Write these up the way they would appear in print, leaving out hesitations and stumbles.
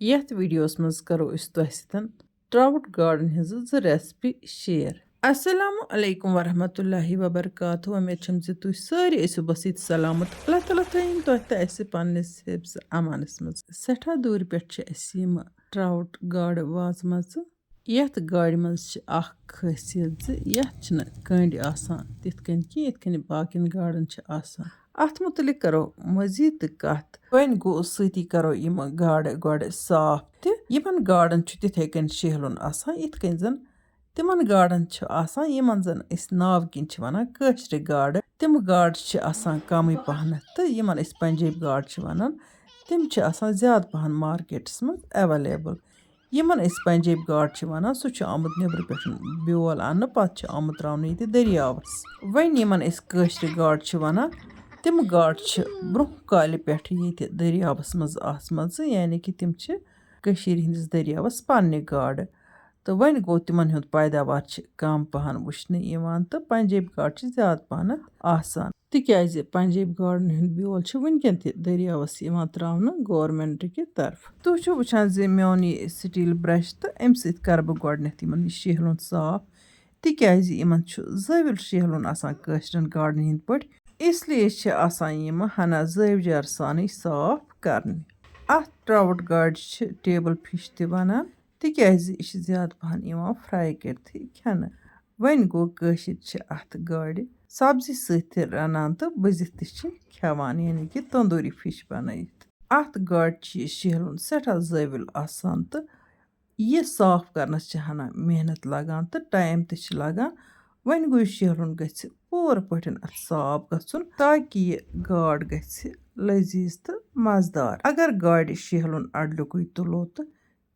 यथ वीडियोस मज करो इस तोह सतन ट्राउट गार्डन हज ज रेसिपी शेयर। अस्सलामु अलैकुम वरहमतुल्लाहि वबरकातुहू। उम्मीद छम जे तुह सारी ऐसु बसित सलामत। अल्लाह ताला थयिन तोह त ऐसे पन्निस हिफ्स अमानस मज। सेठा दूर पेठ छ ऐसे यम ट्राउट गाड़ वाजमज। यथ गाड़ मज छ अख खासियत ज यथ छन कंड आसान तिथ कन कि यथ कन बाकिन गाड़न छ आसान। अथ मुतलिक करो मजीद कत वन गो सती करो यम गाड़ गोड़ साफ त यमन गाड़न छ तिथे कन शहलुन आसान इत कन जन तिमन गाड़न छ आसान यमन जन इस नाव किन छ वनान कशर गाड़। तिम गाड़ छ आसान कम पहन त यमन इस पंजाब गाड़ छ वनान तिम छ आसान ज्यादा पहन मार्केट्स में अवेलेबल। यमन इस पंजाब गाड़ छ वनान सु छ आमुत नेबर पेठ ब्योल अन्न पत छ आमुत रावन ये दरियावस। वन यमन इस कशर गाड़ छ वनान तिम गाड़ छ ब्रोह काल पेठ ये दरियावस मज आसमज यानी कि तिम छ कशीर हिंदिस दरियावस पन्ने गाड़। तो वन गो तिमन हुंद पैदावार छ कम पहन वुचने यवान तो पंजाब गाड़ छ ज्यादा पहन आसान तिक्याज पंजाब गाड़न हुंद ब्योल छ वनकन त दरियावस यवान त्रावन गवर्नमेंट की तरफ। तुह छ वुचान जे मेन ये स्टील ब्रश तो अम सत कर बह गोडनेथ यमन शहलुन साफ तिक्याज यमन छ जविल शहलुन आसान कशरन गाड़न हिंद पट इसलिए छ आसान यम हना जवजार सान साफ करने। अथ ट्राउट गाड़ छ टेबल फिश त वनान तिक्याज यह ज्यादा पहन यवान फ्राई करथी खेन। वन गो कशिर छ अथ गाड़ सब्जी सत रनान तो बजित त छ खेवान यानी कि तंदूरी फिश बनाइथ। अथ गाड़ छ शहलुन सेठा जविल आसान तो यह साफ करनस छ हना मेहनत लगान तो टाइम त छ लगान। वन गो शहलुन गछ पूर पठन अथ साफ गछुन ताकि यह गाड़ गछ लजीज तो मजदार। अगर गाड़ शहलुन अडलुक तुलो तो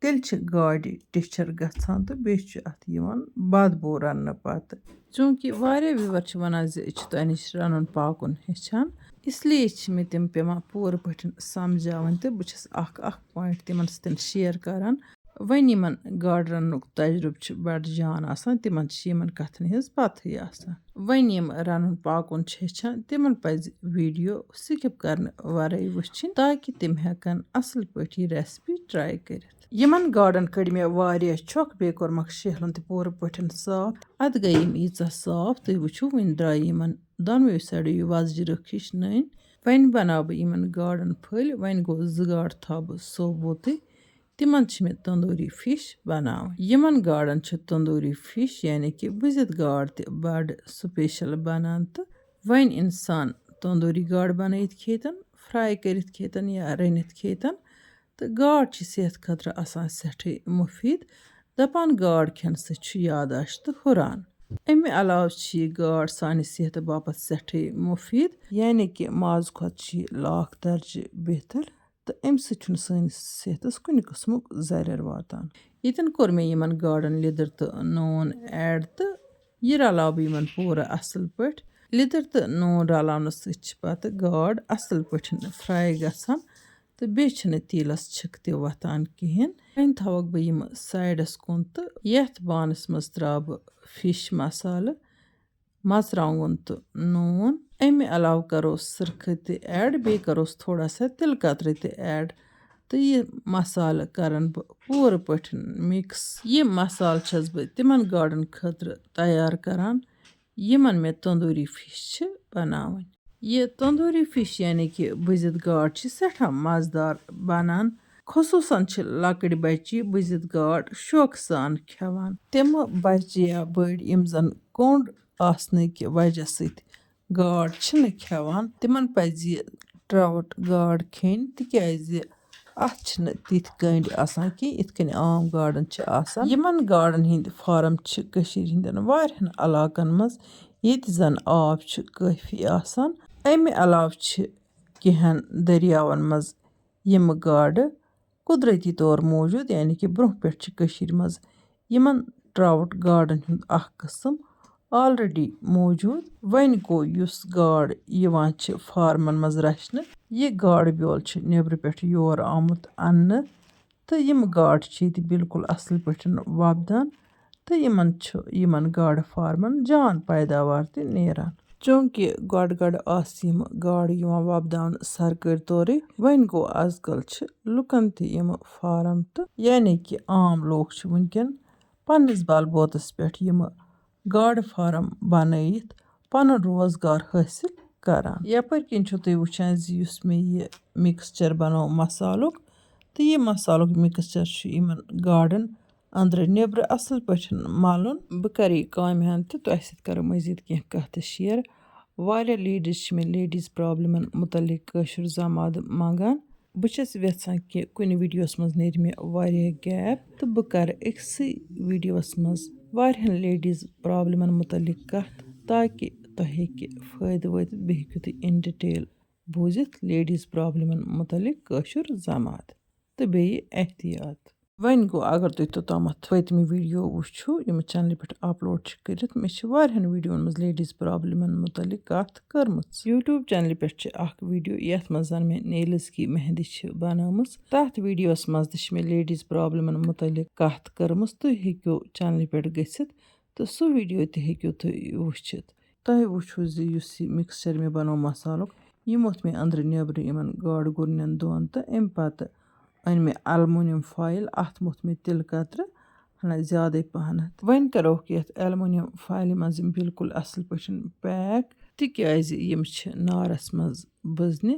तेल छ गाड़ टिचर गछान तो बेस छ अथ यवान बदबू रन्न पत। चूंकि वारिया व्यूवर छ वनान जे छ तोह निश रनुन पाकुन हेछान इसलिए छ मे तिम पेवान पूर पठन समझावन तो बह छस अख अख पॉइंट तिमन सतन शेयर करान। वन यमन गाड़ रनुक तजुर्ब छ बड़ जान आसान तिमन छ यमन कथन हिंज पतही आसान। वन यम रनुन पाकुन छ हेछान तिमन पज वीडियो स्किप करन वराई वुचिन ताकि तिम हेकन असल पठ यह रेसिपी ट्राई करित। यमन गाड़न कड़ मे वारिया छक बे कोरमक शहलुन त पूर पठन साफ। अद गई यम ईचा साफ तुह वुचु वन द्राय यमन दोनवे साइडो वजज रख हिश नन। वन बनाव बह यमन गाड़न फल वन गो ज गाड़ थाव बह सोबोत तिमन छ मे तंदूरी फिश बनावन। यमन गाड़न छ तंदूरी फिश यानी कि बुजित गाड़ त बड़ स्पेशल बनान तो वन इंसान तंदूरी गाड़ बनाइत खेतन फ्राई करित खेतन या रनित खेतन तो गाड़ छ सेहत खतर आसान सेठे मुफीद दपान गाड़ खेन सह यादाश्त हुरान। अमे अलाव छ यह गाड़ सान सेहत बापत सेठे मुफीद यानी कि माज खुद छ लाख दर्ज बेहतर तो अम सनिस सेहतस कुन किस्मुक जरर वातान। यतन कोर मे यमन गाड़न लिदर तो नून ऐड तो यह रलाव बह यमन पूरा असल पठ। लिदर तो नून रलावन सत पत गाड़ असल पठ फ्राई गछान तो बेन तेलस छक त वथान कहें। वन थवक बह यम साइडस कुन तो यथ बानस मज त्रा बह फिश मसाला मरचांगन तो नून अमे अलाव करो सरख त ऐड बे करोस थोड़ा सा तिल कतर त ऐड तो यह मसाला करन बह पूर पठ मिक्स। यह मसाल छस बह तिमन गाड़न खतर तैयार करान यमन मे तंदूरी फिश छ बनावन। यह तंदूरी फिश यानी कि बुजित गाड़ छ सेठा मजदार बनान। खसूसन छ लकड़ बच्ची बुजित गाड़ शौक सान खेवान। तिम बच्ची या बड़ यम जन कोंड आसने कि वजह सत गाड़ छन खेवान तिमन पज यह ट्राउट गाड़ खेन तिक्याज अथ छन तिथ कंड आसान कि इत कन आम गाड़न छ आसान। यमन गाड़न हिंद फार्म छ कशीर हिंदन वारियान इलाकन मज येत जन आब छ काफी आसान। अमे अलाव छ केहन दरियावन मज यम गाड़ कुदरती तौर मौजूद यानी कि ब्रोह पेठ छ कशीर मज यमन ट्राउट गाड़न हुंद अख किस्म ऑलरेडी मौजूद। वन गो युस गाड़ यवान छ फार्मन मज रचन यह गाड़ ब्योल छ नेबर पेठ योर आमुत अन्न तो यम गाड़ छ यत बिल्कुल असल पठन वपदान तो यमन छ यमन गाड़ फार्मन जान पैदावार त नेरान। चूँकہِ گۄڈٕ آسہٕ یِم گاڈٕ یِوان وۄپداونہٕ سرکٲرۍ طورٕے وۄنۍ گوٚو آزکل چھِ لُکن تہِ یِم فارم تہٕ یعنی کہِ عام لوٗکھ چھِ وٕنکٮ۪ن پننِس بلبوتس پٮ۪ٹھ یِمہٕ گاڈٕ فارم بنٲیِتھ پنُن روزگار حٲصِل کران. یپٲرۍ کِنۍ چھُو تُہۍ وٕچھان زِ یُس مےٚ یہِ مِکسچر بنوو مسالُک تہٕ یہِ مسالُک مِکسچر چھُ یِمن گاڈن أنٛدرٕ نیٚبرٕ اصل پٲٹھۍ ملُن. بہٕ کرٕ یہِ کامہِ ہن تہٕ تۄہہِ سۭتۍ کرو مزید کینٛہہ کتھٕ شیر. واریاہ لیڈیٖز چھِ مےٚ لیڈیٖز پرابلمن متعلق کٲشُر زمادٕ منگان. بہٕ چھَس یژھان کہِ کُنہِ ویٖڈیوس منٛز نیرِ مےٚ واریاہ گیپ تہٕ بہٕ کرٕ أکسٕے ویٖڈیوس منٛز واریاہن لیڈیٖز پرابلمن متعلق کتھ تاکہِ تۄہہِ ہیٚکہِ فٲیدٕ وٲتِتھ بیٚیہِ ہیٚکِو تُہۍ اِن ڈِٹیل بوٗزِتھ لیڈیٖز پرابلمن متعلق کٲشُر زماد تہٕ بیٚیہِ احتِیاط. وۄنۍ گوٚو اگر تُہۍ توٚتامتھ پٔتمہِ ویٖڈیو وٕچھو یِم چنلہِ پٮ۪ٹھ اپلوڈ چھِ کٔرِتھ مےٚ چھِ واریاہن ویٖڈیوون منٛز لیڈیٖز پرابلمن متعلق کتھ کٔرمٕژ. یوٗٹیوٗب چنلہِ پٮ۪ٹھ چھِ اکھ ویٖڈیو یتھ منٛز زن مےٚ نیلٕز کی مہندی چھِ بنٲومٕژ. تتھ ویٖڈیوس منٛز تہِ چھِ مےٚ لیڈیٖز پرابلمن متعلق کتھ کٔرمٕژ. تُہۍ ہیٚکِو چنلہِ پٮ۪ٹھ گٔژھِتھ تہٕ سُہ ویٖڈیو تہِ ہیٚکِو تُہۍ وٕچھِتھ. تۄہہِ وٕچھو زِ یُس یہِ مِکسچر مےٚ بنوو مسالُک یہِ موٚتھ مےٚ أنٛدرٕ نیٚبرٕ یِمن گاڈٕ گُرنٮ۪ن دۄن تہٕ امہِ پتہٕ أنۍ مےٚ الموٗنِیم فایل اتھ موٚتھ مےٚ تِلہٕ کترٕ ہنا زیادے پہنتھ. وۄنۍ کروکھ یتھ ایلموٗنِیم فایلہِ منٛز یِم بالکُل اصل پٲٹھۍ پیک تِکیازِ یِم چھِ نارس منٛز بٕزنہِ.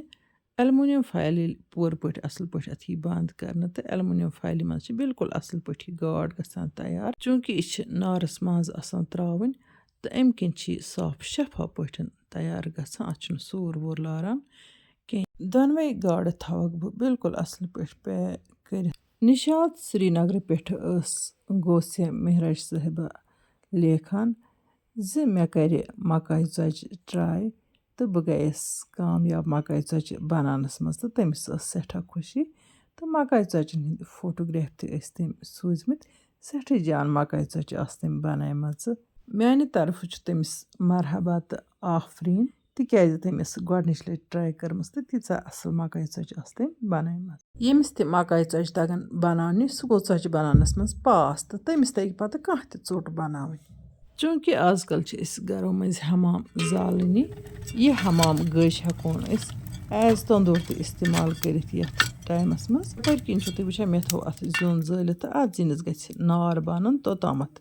ایلموٗنِیم فایل ییٚلہِ پوٗرٕ پٲٹھۍ اصل پٲٹھۍ اتھ یی بنٛد کرنہٕ تہٕ ایلموٗنِیم فایلہِ منٛز چھِ بالکُل اصل پٲٹھۍ یہِ گاڈ گژھان تیار. چوٗنٛکہِ یہِ چھِ نارس منٛز آسان تراوٕنۍ تہٕ امہِ کِنۍ چھِ یہِ صاف شفاف پٲٹھۍ تیار گژھان اتھ چھُنہٕ سوٗر ووٗر لاران کینٛہہ. دۄنوے گاڈٕ تھاوکھ بہٕ بالکُل اصل پٲٹھۍ پیک کٔرِتھ. نِشاط سرینگرٕ پٮ۪ٹھٕ گوسیا مہراج صٲحبہ لیکھان زِ مےٚ کرِ مکاے ژۄچہِ ٹراے تہٕ بہٕ گٔیس کامیاب مکاے ژۄچہِ بناونس منٛز تہٕ تٔمِس ٲس سٮ۪ٹھاہ خوشی تہٕ مکاے ژۄچن ہٕنٛدۍ فوٹوگراف تہِ ٲسۍ تٔمۍ سوٗزمٕتۍ. سٮ۪ٹھاہ جان مکاے ژۄچہِ آسہٕ تٔمۍ بنایمژٕ. میانہِ طرفہٕ چھُ تٔمِس مرحبا تہٕ آفریٖن تِکیازِ تٔمۍ ٲس گۄڈنِچ لٹہِ ٹراے کٔرمٕژ تہٕ تیٖژاہ اصل مکاے ژۄچہِ آسہٕ تٔمۍ بنایمژ. ییٚمِس تہِ مکاے ژۄچہِ تگن بناونہِ سُہ گوٚو ژۄچہِ بناونس منٛز پاس تہٕ تٔمِس تگہِ پتہٕ کانٛہہ تہِ ژوٚٹ بناوٕنۍ. چوٗنٛکہِ آزکل چھِ أسۍ گرو مٔنٛزۍ حمام زالنی یہِ حمام گٔج ہٮ۪کون أسۍ ایز تندوٗر تہِ استعمال کٔرِتھ یتھ ٹایمس منٛز. یِتھۍ کِنۍ چھُو تُہۍ وٕچھان مےٚ تھوٚو اتھ زیُن زٲلِتھ تہٕ اتھ زِنِس گژھِ نار بنُن توٚتامتھ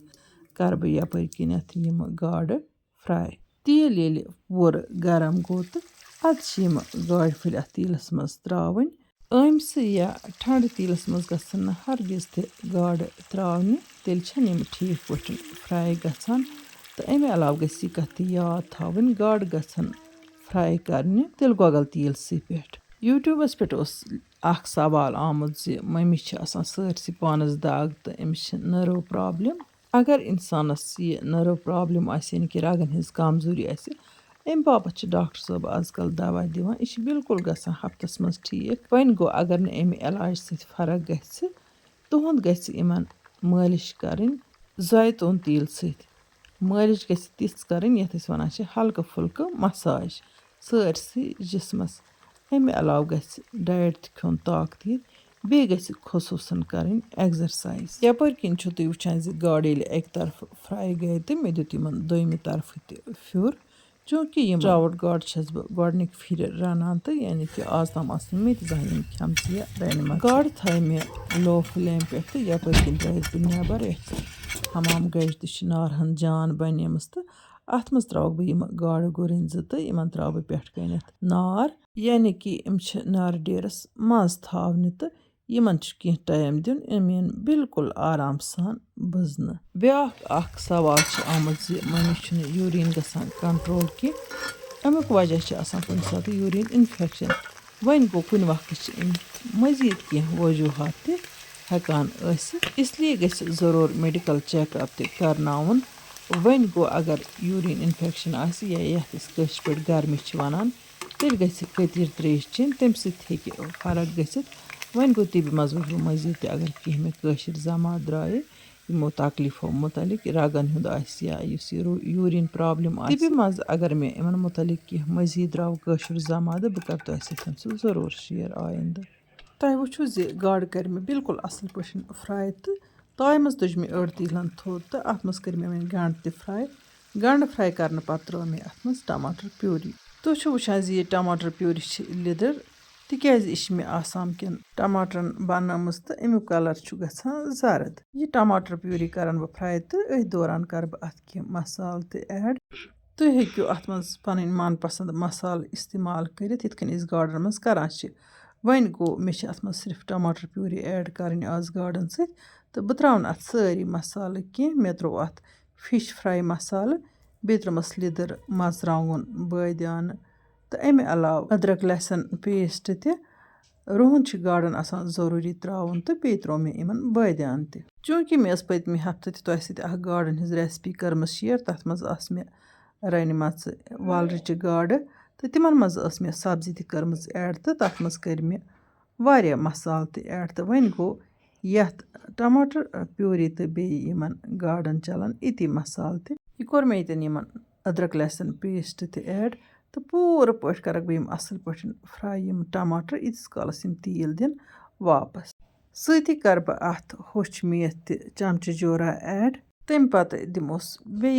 کرٕ بہٕ یپٲرۍ کِنٮ۪تھ یِمہٕ گاڈٕ فراے. تیٖل ییٚلہِ پوٗرٕ گرم گوٚو تہٕ پتہٕ چھِ یِم گاڈٕ پھٔلۍ اتھ تیٖلس منٛز تراوٕنۍ. ٲمسٕے یا ٹھنڈٕ تیٖلس منٛز گژھن نہٕ ہرگِز تہِ گاڈٕ تراونہِ تیٚلہِ چھنہٕ یِم ٹھیٖک پٲٹھۍ فراے گژھان تہٕ امہِ علاوٕ گژھِ یہِ کتھ تہِ یاد تھاوٕنۍ گاڈٕ گژھن فراے کرنہِ تِلہٕ گۄگل تیٖلسٕے پٮ۪ٹھ. یوٗٹیوٗبس پٮ۪ٹھ اوس اکھ سوال آمُت زِ مٔمی چھِ آسان سٲرسٕے پانس دگ تہٕ أمِس چھِ نٔرو پرابلم. اگر انسانس یہِ نٔرو پرابلم آسہِ یعنی کہِ رگن ہٕنٛز کمزوری آسہِ امہِ باپتھ چھِ ڈاکٹر صٲب آزکل دوا دِوان. یہِ چھِ بالکُل گژھان ہفتس منٛز ٹھیٖک. وۄنۍ گوٚو اگر نہٕ امہِ علاج سۭتۍ فرق گژھِ تُہُنٛد گژھِ یِمن مٲلِش کرٕنۍ زایتون تیٖل سۭتۍ. مٲلِش گژھِ تِژھ کرٕنۍ یتھ أسۍ ونان چھِ ہلکہٕ پھُلکہٕ مساج سٲرسٕے جسمس. امہِ علاوٕ گژھِ ڈایٹ تہِ کھیوٚن طاقتی بیٚیہِ گژھِ خصوٗصن کرٕنۍ ایگزرسایز. یپٲرۍ کِنۍ چھُو تُہۍ وٕچھان زِ گاڈٕ ییٚلہِ اکہِ طرفہٕ فراے گٔے تہٕ مےٚ دیُت یِمن دوٚیمہِ طرفہٕ تہِ پھیُر. چوٗنٛکہِ یِم ٹراوُٹ گاڈٕ چھس بہٕ گۄڈنِکۍ پھِرِ رنان تہٕ یعنی کہِ آز تام آسہٕ نہٕ مےٚ تہِ زانٛہہ یِم کھٮ۪مژٕ یا رنِمژٕ. گاڈٕ تھایہِ مےٚ لو فٕلیم پٮ۪ٹھ تہٕ یپٲرۍ کِنۍ درٛایس بہٕ نٮ۪بر یتھ حمام گٔج تہِ چھِ نارہن جان بنیمٕژ تہٕ اتھ منٛز تراوکھ بہٕ یِمہٕ گاڈٕ گُرٕنۍ زٕ تہٕ یِمن تراو بہٕ پٮ۪ٹھٕ کَنٮ۪تھ نار یعنی کہِ یِم چھِ نارٕ ڈیرس منٛز تھاونہِ تہٕ یِمن چھُ کینٛہہ ٹایم دیُن یِم یِن بالکُل آرام سان بٕزنہٕ. بیٛاکھ اکھ سوال چھُ آمُت زِ مٔمی چھُنہٕ یوٗریٖن گژھان کنٹرول کینٛہہ امیُک وجہ چھُ آسان کُنہِ ساتہٕ یوٗریٖن انفیکشن. وۄنۍ گوٚو کُنہِ وقتہٕ چھِ اَمہِ مٔزیٖد کینٛہہ وجوٗہات تہِ ہٮ۪کان ٲسِتھ اسلیے گژھِ ضروٗر میڈِکل چیک اپ تہِ کرناوُن. وۄنۍ گوٚو اگر یوٗریٖن انفیکشن آسہِ یا یتھ أسۍ کٲشِر پٲٹھۍ گرمی چھِ ونان تیٚلہِ گژھِ کٔتِر تریش چیٚنۍ تمہِ سۭتۍ ہیٚکہِ فرق گٔژھِتھ. وۄنۍ گوٚو طبی منٛز وٕچھ بہٕ مٔزیٖد تہِ اگر کینٛہہ مےٚ کٲشِر زماد درٛایہِ یِمو تکلیٖفو متعلق رگن ہُنٛد آسہِ یا یُس یہِ یوٗریٖن پرابلم آسہِ طبی منٛز اگر مےٚ یِمن متعلق کینٛہہ مٔزیٖد درٛاو کٲشُر زمادٕ بہٕ کرٕ تۄہہِ سۭتۍ سُہ ضروٗر شیر آیندٕ. تۄہہِ وٕچھو زِ گاڈٕ کرِ مےٚ بالکُل اصل پٲٹھۍ فراے تہٕ تایہِ منٛز تُج مےٚ أڑ تیٖلن تھوٚد تہٕ اتھ منٛز کٔرۍ مےٚ وۄنۍ گنٛڈٕ تہِ فراے गंड फ्राई करने पत्तों त्रो मे अथ मज टमाटर प्यूरी। तुम छो वुछान जे ये टमाटर प्यूरी छ लिदर तिक्याज यह मे आसाम केन टमाटरन बनामज तो अमुक कलर छु गछान जर्द। ये टमाटर प्यूरी करन बह फ्राई तो अथ दौरान कर बह अथ कह मसाल ते ऐड। तुम हेक्यो अथ मज पन मन पसंद मसाल इस्तेमाल करित यिथ कन इस गार्डन मज करान छ। वन गो मे अथ मज सिर्फ टमाटर प्यूरी ऐड करनी आज गार्डन सत तो बह त्रावन अथ सारी मसाल कह मे त्रो अथ फिश फ्राई मसाल बे त्रमस लिदर मर्चांगन बादियान तो अमे अलाव अदरक लहसन पेस्ट ते रुहन छ गार्डन आसान जरूरी त्रावन तो बे त्रो मे इमन बादियान ते। चूंकि मे पतमे हफ्त तुह सह गार्डन हिज रेसिपी कर्म शेयर तथ मज मे रन वालरच गाड़ तो तिमन मज मे सब्जी तह कर्म ऐड तो तथ मज कर मे वारिया मसाल ते ऐड तो वन गो यथ टमाटर प्यूरी तो बे इमन गार्डन चलान इति मसाल ते यह कोर मे यतन इमन अदरक लहसन पेस्ट ते ऐड तो पूर पट करक बह असल पट फ्राई टमाटर इतिस कालस तेल दिन वापस सती कर बह अथ होछ मेथ ते चमच जोरा ऐड तम पत दिमोस बे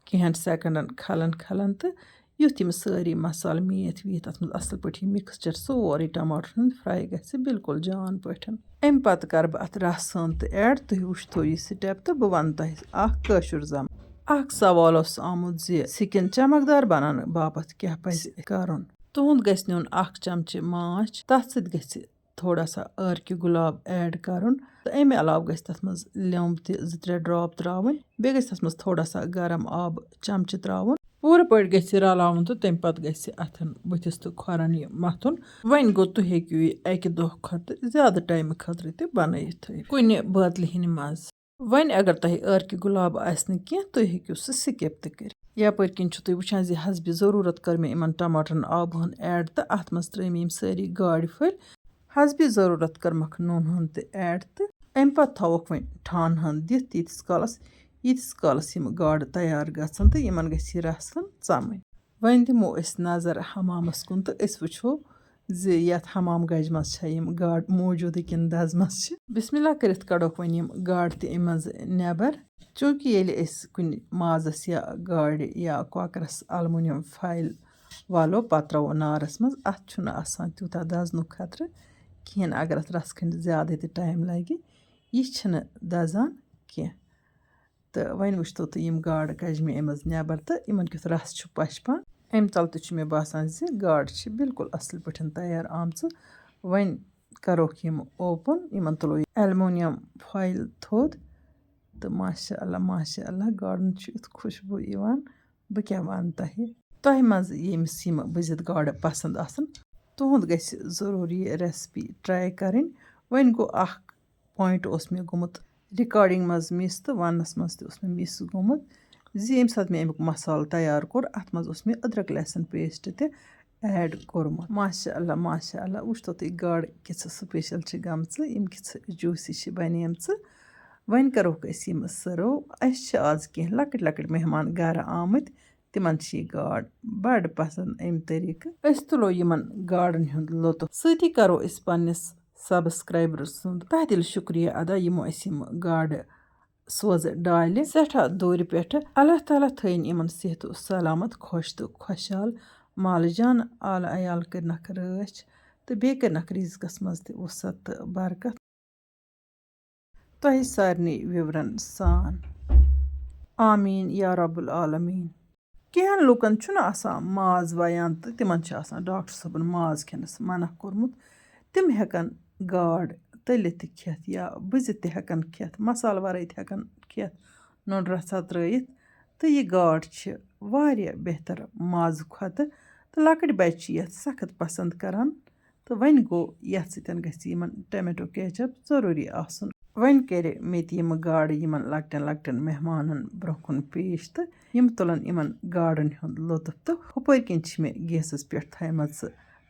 कहन सेकंडन खलन खलन तो युथ यम सारी मसाल मेथ वीथ अत मज असल पट मिक्सचर सोरे टमाटर फ्राई गि बिल्कुल जान पट अम पत कर बह अत रसन तो ऐड तुह वुचतो यह स्टेप तो बह वन तुह कशुर जम अख सवाल आमुत जे स्किन चमकदार बनाने बापत क्या पज करन। तुंद गछ नुन अख चमच माछ तथ सत गछ थोड़ा सा अर्क गुलाब ऐड करन तो अमे अलाव गछ तथ मज लेम ते 2-3 ड्रॉप त्रावन बे गछ तथ मज थोड़ा सा गरम आब चमच त्रावन पूरे पट गछ रलावन तो तम पत गछ अथन बुथिस तो खोरन यह मथुन। वन गो तुह हेक्यू यह अकि दह खत ज्यादा टाइम खतर ते बनयित कुन बातल हिन मज। वन अगर तुह अर्क गुलाब आसन कह तुह हेक्यू सह स्किप ते कर। यपर किन तुह वुछान जे हसबि जरूरत कर मे इमन टमाटरन आबहन ऐड तो अथ मज त्र मे सारी गाड़ फल हसबि जरूरत करमख नून हन ते ऐड तो अम पत थवक वन ठान हन दिथ यीतिस कालस यम गाड़ तैयार गसन तो यमन गछ रसन चमन। वन दिमो नजर हमामस कुन तो वुछो जे यथ हमाम गज मज यम गाड़ मौजूद किन दज मज बिस्मिल्लाह करित कड़ोक वन यम गाड़ ते अम मज नेबर चूंकि येले कुन माजस या गाड़ या कॉकरस अलमुनियम फाइल वालो पत त्रो नारस मज अथ छुना आसान त्यूता दजनु खतर कहें अगर अत रस खंड ज्यादा ते टाइम लगे यह छन दजान कह तो वन वुचतो तो यम गाड़ कज मे अम मज नेबर तो इमन क्युथ रस छु पशपान अम तल तो मे बासान जे गाड़ बिल्कुल असल पठन तैयार आमच। वन करोक यम ओपन इमन तुलो एलुमिनियम फॉइल थोद तो माशाअल्लाह गाड़न युथ खुशबू इवान बह क्या वन तुह मज यमिस यम बजित गाड़ पसंद आसन तुंद गछ जरूरी रेसिपी ट्राई करें। वन गो अख पॉइंट मे गुमुत रिकॉर्डिंग मज मिस तो वनस मज मे मिस गुमुत जी यम सात मे अमुक मसाल तैयार कोर अथ मज मे अदरक लहसन पेस्ट ते ऐड कोरमुत माशाअल्लाह वुचतो तो गाड़ किस स्पेशल गमच यम किस जूसी बनेमच। वन करोक यम सर्व अस आज कह लकट लकट मेहमान घर आमत तिमन यह गाड़ बड़ पसंद अम तरीक तुलो यमन गाड़न हुंद लुत्फ सती करो पन्निस सब्सक्राइबर सुंद तह दिल शुक्रिया अदा यमो यम गाड़ सोज डाल सठा दूर पे अल्लाह ताला थन इमन सेहत सलामत खुश तो खुशहाल माल जान आल अयाल करनक रच तो बे करनक रिजकस मज ते वसत तो बरकत तुह सारनी विवरण सान आमीन या रब्बुल आलमीन। कहें लुकन आसान माज वयान तो तिमन डॉक्टर सबन माज खेनस मना कोरमुत तिम हेकन गाड़ तलित खेत या बुजित हेकन खेत मसाल वराई हेकन खेत नोन रसा त्रयित तो यह गाड़ वारिया बेहतर माज खत तो लकट बच यथ सख्त पसंद करान तो वन गो यथ सतन गछ यमन टमेटो केचप जरूरी आसन। वन करे मे यम गाड़ यमन लकटन लकटन मेहमानन ब्रोह पेश तो यम तुलन यमन गाड़न हुंद लुत्फ तो हुपर किन मे गैसस पे थमच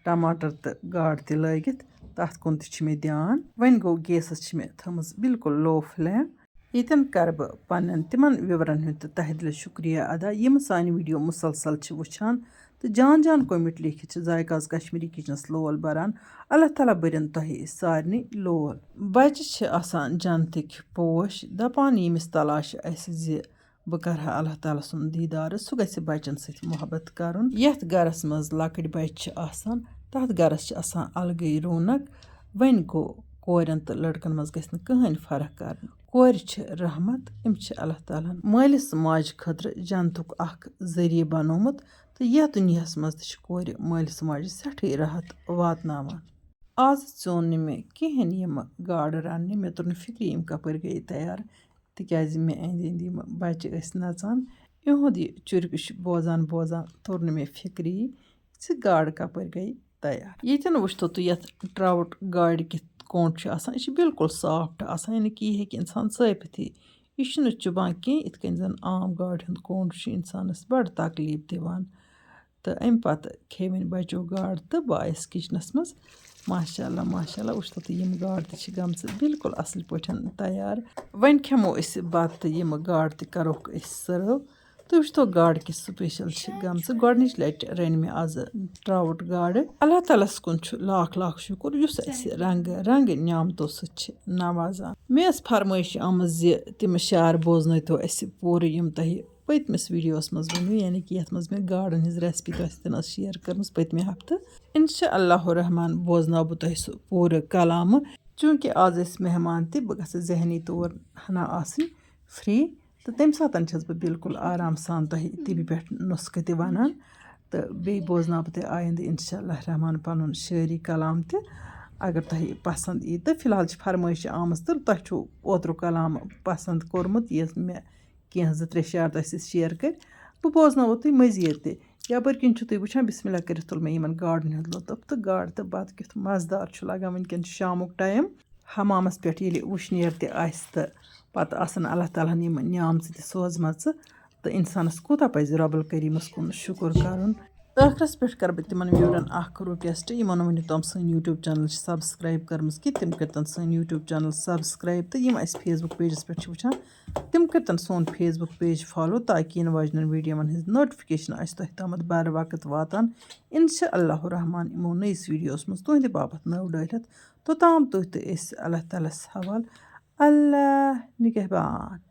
टमाटर तो गाड़ ते लगित तथ कुन मे ध्यान वन गो गैसस मे थमज बिल्कुल लो फ्लेम यतन कर बह पन्न तिमन विवरण हुंद तह दिल शुक्रिया अदा यम सान वीडियो मुसलसल वुछान तो जान जान कमेंट लिखित जायकाज कश्मीरी किचनस लोल बरान अल्लाह ताला बरन तुह सारनी लोल। बच्चे आसान जनतिक पोश दपान यमिस तलाश जे بہٕ کَرٕ ہا اللہ تعالیٰ سُنٛد دیٖدار سُہ گژھِ بَچَن سۭتۍ محبت کَرُن یَتھ گَرَس منٛز لۄکٕٹۍ بَچہِ چھِ آسان تَتھ گَرَس چھِ آسان اَلگٕے رونق وۄنۍ گوٚو کورٮ۪ن تہٕ لٔڑکَن منٛز گژھِ نہٕ کٕہٕنۍ فرق کَرٕنۍ کورِ چھِ رحمت یِم چھِ اللہ تعالیٰ ہَن مٲلِس ماجہِ خٲطرٕ جنتُک اَکھ ذٔریعہٕ بنومُت تہٕ یَتھ دُنیاہَس منٛز تہِ چھِ کورِ مٲلِس ماجہِ سٮ۪ٹھٕے راحت واتناوان آز ژیوٚن نہٕ مےٚ کِہیٖنۍ یِمہٕ گاڈٕ رَننہِ مےٚ توٚر نہٕ فِکری یِم کَپٲرۍ گٔیے تیار تِکیٛازِ مےٚ أنٛدۍ أنٛدۍ یِم بَچہِ ٲسۍ نَژان یِہُنٛد یہِ چُرکِش بوزان توٚر نہٕ مےٚ فِکری زِ گاڈٕ کَپٲرۍ گٔے تیار ییٚتٮ۪ن وٕچھتو تُہۍ یَتھ ٹرٛاوُٹ گاڈِ کِتھ کوٚنٛڈ چھُ آسان یہِ چھِ بِلکُل سافٹ آسان یعنی کہِ یہِ ہیٚکہِ اِنسان ژٲپِتھٕے یہِ چھُنہٕ چُبان کینٛہہ یِتھ کٔنۍ زَن عام گاڈِ ہُنٛد کوٚنٛڈ چھُ اِنسانَس بَڑٕ تکلیٖف دِوان تہٕ اَمہِ پَتہٕ کھے وۄنۍ بَچو گاڈٕ تہٕ بہٕ آیَس کِچنَس منٛز ماشاء اللہ وٕچھتو تہٕ یِم گاڈٕ تہِ چھِ گٔمژٕ بِلکُل اَصٕل پٲٹھۍ تیار وۄنۍ کھٮ۪مو أسۍ بَتہٕ تہٕ یِمہٕ گاڈٕ تہِ کَروکھ أسۍ سٔرٕو تُہۍ وٕچھتو گاڈٕ کِژھ سٕپیشَل چھِ گٔمژٕ گۄڈنِچ لَٹہِ رٔنۍ مےٚ آزٕ ٹرٛاوُٹ گاڈٕ اللہ تعالیٰ ہَس کُن چھُ لاکھ لاکھ شُکُر یُس اَسہِ رنٛگہٕ نعمتو سۭتۍ چھِ نوازان مےٚ ٲس فرمٲیش آمٕژ زِ تِم شعر بوزنٲیتو اَسہِ پوٗرٕ یِم تۄہہِ پٔتمِس ویٖڈیوَس منٛز ؤنِو یعنی کہِ یَتھ منٛز مےٚ گاڈَن ہِنٛز رٮ۪سپی تۄہہِ سۭتۍ ٲس شِیَر کٔرمٕژ پٔتمہِ ہفتہٕ اِنشاء اللہُ رحمان بوزناو بہٕ تۄہہِ سُہ پوٗرٕ کلامہٕ چوٗنٛکہِ آز ٲسۍ مہمان تہِ بہٕ گژھٕ ذہنی طور ہنا آسٕنۍ فرٛی تہٕ تَمہِ ساتہٕ چھَس بہٕ بِلکُل آرام سان تۄہہِ ٹی وی پٮ۪ٹھ نُسخہٕ تہِ وَنان تہٕ بیٚیہِ بوزناو بہٕ تۄہہِ آیِندٕ اِنشاء اللہ رحمان پَنُن شٲعری کلام تہِ اگر تۄہہِ پَسنٛد یی تہٕ فِلحال چھِ فرمٲیش آمٕژ تہٕ تۄہہِ چھُو اوترُک کلام پَسنٛد کوٚرمُت یُس مےٚ کینٛہہ 2-3 شعر تۄہہِ سۭتۍ شِیَر کٔرۍ بہٕ بوزناوو تُہۍ مٔزیٖد تہِ یَپٲرۍ کِنۍ چھُو تُہۍ وٕچھان بِسمہِ اللہ کٔرِتھ تُل مےٚ یِمَن گاڈَن ہُنٛد لطف تہٕ گاڈٕ تہٕ بَتہٕ کیُتھ مَزٕدار چھُ لگان وٕنۍکٮ۪ن چھُ شامُک ٹایم حمامَس پٮ۪ٹھ ییٚلہِ وٕشنیر تہِ آسہِ تہٕ پَتہٕ آسَن اللہ تعالیٰ ہَن یِم نعمژٕ تہِ سوزمَژٕ تہٕ اِنسانَس کوٗتاہ پَزِ رۄب الکریٖمَس کُن شُکُر کَرُن ٲخرَس پٮ۪ٹھ کَرٕ بہٕ تِمَن وِیورَن اَکھ رِکوٮ۪سٹ یِمَن نہٕ وٕنہِ تِم سٲنۍ یوٗٹیوٗب چَنَل چھِ سبسکرایب کٔرمٕژ کہِ تِم کٔرۍتَن سٲنۍ یوٗٹیوٗب چَنَل سبسکرایب تہٕ یِم اَسہِ فیس بُک پیجَس پٮ۪ٹھ چھِ وٕچھان تِم کٔرۍتَن سون فیس بُک پیج فالو تاکہِ یِنہٕ واجنٮ۪ن ویٖڈیوَن ہٕنٛز نوٹِفِکیشن آسہِ تۄہہِ تامَتھ بَر وقت واتان اِنشاء اللہُ رحمان یِمو نٔیِس ویٖڈیوَس منٛز تُہنٛدِ باپَتھ نٔو ڈٲلِتھ توٚتام تُہۍ تہٕ أسۍ اللہ تعالیٰ ہَس حوال اللہ نِگہبان